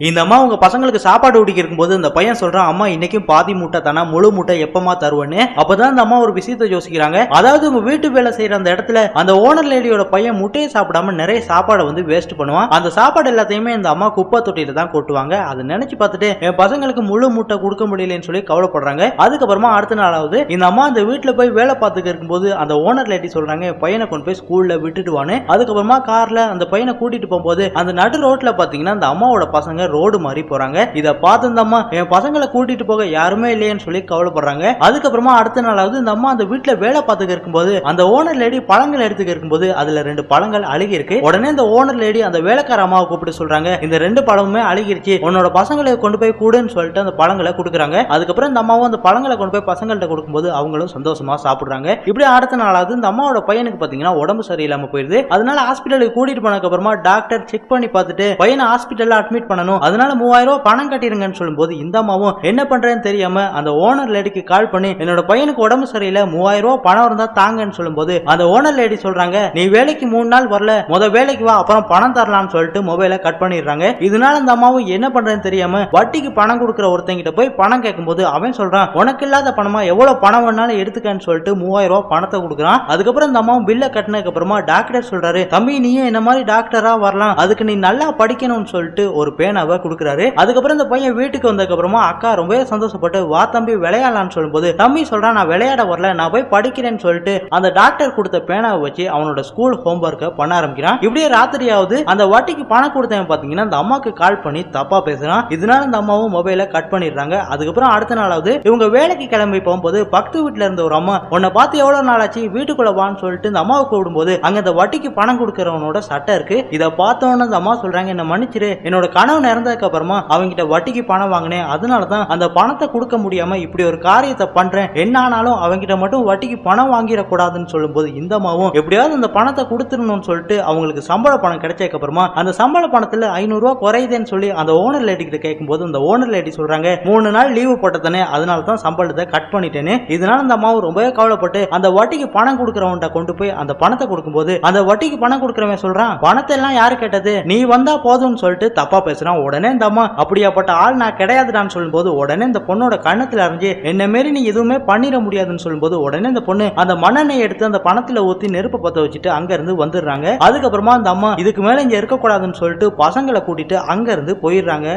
இந்த அம்மா உங்க பசங்களுக்கு சாப்பாடு ஊட்டி இருக்கும்போது இந்த பையன் சொல்றான், அம்மா இன்னைக்கும் பாதி மூட்டை தானா, முழு மூட்டை எப்பமா தருவேன்னு. அப்பதான் அந்த அம்மா ஒரு விஷயத்தை யோசிக்கிறாங்க. அதாவது உங்க வீட்டு வேலை செய்யற அந்த இடத்துல அந்த ஓனர் லேடியோட பையன் முட்டையை சாப்பிடாம நிறைய சாப்பாடை வந்து வேஸ்ட் பண்ணுவான். அந்த சாப்பாடு எல்லாத்தையுமே இந்த அம்மா குப்பை தொட்டியில தான் கொட்டுவாங்க. அதை நினைச்சு பார்த்துட்டு என் பசங்களுக்கு முழு மூட்டை கொடுக்க முடியலன்னு சொல்லி கவலைப்படுறாங்க. அதுக்கப்புறமா அடுத்த நாளாவது இந்த அம்மா அந்த வீட்டுல போய் வேலை பார்த்துக்க இருக்கும்போது அந்த ஓனர் லேடி சொல்றாங்க, என் பையனை கொண்டு போய் ஸ்கூல்ல விட்டுடுவான்னு. அதுக்கப்புறமா கார்ல அந்த பையனை கூட்டிட்டு போகும்போது அந்த நடு ரோட்ல பாத்தீங்கன்னா அந்த அம்மாவோட பசங்க ரோடு மாறி போறாங்க. இத பார்த்து இந்த அம்மா என் பசங்களை கூட்டிட்டு போக யாருமே இல்லையேன்னு சொல்லி கவலைப்படுறாங்க. அதுக்கப்புறமா அடுத்த நாளாவது இந்த அம்மா அந்த வீட்டுல வேலை பார்த்துக்க இருக்கும்போது அந்த ஓனர் லேடி பழங்கள் எடுத்துக்க இருக்கும்போது அதுல 2 பழங்கள் அழுகி இருக்கு. உடனே இந்த ஓனர் லேடி அந்த வேலைக்கார அம்மாவை கூப்பிட்டு சொல்றாங்க, இந்த 2 பழமுமே அழுகிருச்சு, உன்னோட பசங்களை கொண்டு போய் கூடுன்னு சொல்லிட்டு அந்த பழங்களை கொடுக்குறாங்க. அதுக்கப்புறம் இந்த அம்மாவும் அந்த பழங்களை கொண்டு போய் பசங்கள்ட்ட கொடுக்கும்போது அவங்களும் சந்தோஷமா சாப்பிடுறாங்க. இப்படி அடுத்த நாளாவது இந்த அம்மாவோட பையனுக்கு பாத்தீங்கன்னா உடம்பு சரியில்லாம போயிருது. அதனால ஹாஸ்பிட்டலுக்கு கூட்டிட்டு போனதுக்கு அப்புறமா டாக்டர் செக் பண்ணி பார்த்துட்டு பையனை ஹாஸ்பிட்டல்ல அட்மிட் பண்ணணும், அதனால 3000 ரூபாய் பணம் கட்டிருங்கன்னு சொல்லும்போது இந்த அம்மாவும் என்ன பண்றேன்னு தெரியாம அந்த ஓனர் லேடிக்கு கால் பண்ணி என்னோட பையனுக்கு உடம்பு சரியில்லை, 3000 ரூபாய் பணம் இருந்தா தாங்கன்னு சொல்லும்போது அந்த ஓனர் லேடி சொல்றாங்க, நீ வேலைக்கு 3 நாள் வரல, வேலைக்கு வா, அப்புறம் பணம் தரலாம்னு சொல்லிட்டு மொபைலை கட் பண்ணிடுறாங்க. இதனால அந்த அம்மாவும் என்ன பண்றேன்னு தெரியாம வட்டிக்கு பணம் கொடுக்குற ஒருத்தங்கிட்ட போய் பணம் கேட்கும்போது அவன் சொல்றான், உனக்கு இல்லாத பணமா, எவ்வளவு பணம் வேணாலும் எடுத்துக்கன்னு சொல்லிட்டு 3000 ரூபாய் பணத்தை கொடுக்குறான். அதுக்கப்புறம் இந்த அம்மாவும் பில்ல கட்டினதுக்கு அப்புறமா டாக்டர் சொல்றாரு, தம்பி நீயே என்ன மாதிரி டாக்டரா வரலாம், அதுக்கு நீ நல்லா படிக்கணும்னு சொல்லிட்டு ஒரு பேனாவை கொடுக்குறாரு. அதுக்கப்புறம் இந்த பையன் வீட்டுக்கு வந்ததுக்கு அப்புறமா அக்கா ரொம்ப சந்தோஷப்பட்டு வா தம்பி விளையாடலாம்னு சொல்லும்போது தம்பி சொல்றான், நான் விளையாட வரல, நான் போய் படிக்கிறேன்னு சொல்லிட்டு அந்த டாக்டர் கொடுத்த பேனாவை வச்சு அவனோட ஸ்கூல் ஹோம்வொர்க்கை பண்ண ஆரம்பிக்கிறான். இப்படியே ராத்திரியாவது அந்த வட்டிக்கு பணம் கொடுத்தவன் பாத்தீங்கன்னா அந்த அம்மாக்கு கால் பண்ணி தப்பா பேசுறான். இதனால அந்த அம்மாவும் மொபைலை கட் பண்ணிடுறாங்க. அதுக்கப்புறம் அடுத்த நாளாவது இவங்க வேலைக்கு கிளம்பி போகும்போது பக்கத்து வீட்டுல இருந்த ஒரு அம்மா, உன்னை பார்த்து எவ்வளவு நாள் ஆச்சு, வீட்டுக்குள்ள வான்னு சொல்லிட்டு இந்த அம்மாவை கூப்பிடும்போது அங்க அந்த வட்டிக்கு பணம் கொடுக்கறவனோட சட்டை இருக்கு. இதை பார்த்தோன்னு அந்த அம்மா சொல்றாங்க, என்ன மன்னிச்சிரு, என்னோட கனவு இறந்ததுக்கு அப்புறமா அவங்கிட்ட வட்டிக்கு பணம் வாங்கினேன், அதனாலதான் அந்த பணத்தை கொடுக்க முடியாம இப்படி ஒரு காரியத்தை பண்றேன், என்ன ஆனாலும் அவங்கிட்ட மட்டும் வட்டிக்கு பணம் வாங்கிடக்கூடாதுன்னு சொல்லும்போது இந்த அம்மாவும் எப்படியாவது அந்த பணத்தை கொடுத்துடணும்னு சொல்லிட்டு அவங்களுக்கு சம்பள பணம் கிடைச்சதுக்கு அப்புறமா அந்த சம்பள பணத்துல 500 ரூபாய் குறையுதுன்னு சொல்லி அந்த ஓனர் லேடி கிட்ட கேட்கும்போது அந்த ஓனர் லேடி சொல்றாங்க, 3 நாள் லீவு போட்டதானே, அதனால தான் சம்பளத்தை கட் பண்ணிட்டேன்னு. இதனால அந்த அம்மாவும் ரொம்பவே கவலைப்பட்டு அந்த வட்டிக்கு பணம் கொடுக்கறவன்ட்ட கொண்டு போய் அந்த பணத்தை கொடுக்கும்போது அந்த வட்டிக்கு பணம் கொடுக்கறவன் சொல்றான், பணத்தை எல்லாம் யாரு கேட்டது, நீ வந்தா போதும்னு சொல்லிட்டு தப்பா பேசுறான். உடனே இந்த அம்மா அப்படியாப்பட்ட ஆள் நான் கிடையாதுடான்னு சொல்லும்போது உடனே இந்த பொண்ணோட கண்ணத்துல அறிஞ்சு என்ன மாரி நீ எதுவுமே பண்ணிட முடியாதுன்னு சொல்லும்போது உடனே இந்த பொண்ணு அந்த மண்ணெண்ணெய் எடுத்து அந்த பணத்துல ஊத்தி நெருப்பு பத்த வச்சுட்டு அங்க இருந்து வந்துடுறாங்க. அதுக்கப்புறமா அந்த அம்மா இதுக்கு மேல இங்க இருக்க கூடாதுன்னு சொல்லிட்டு பசங்களை கூட்டிட்டு அங்க இருந்து போயிடுறாங்க.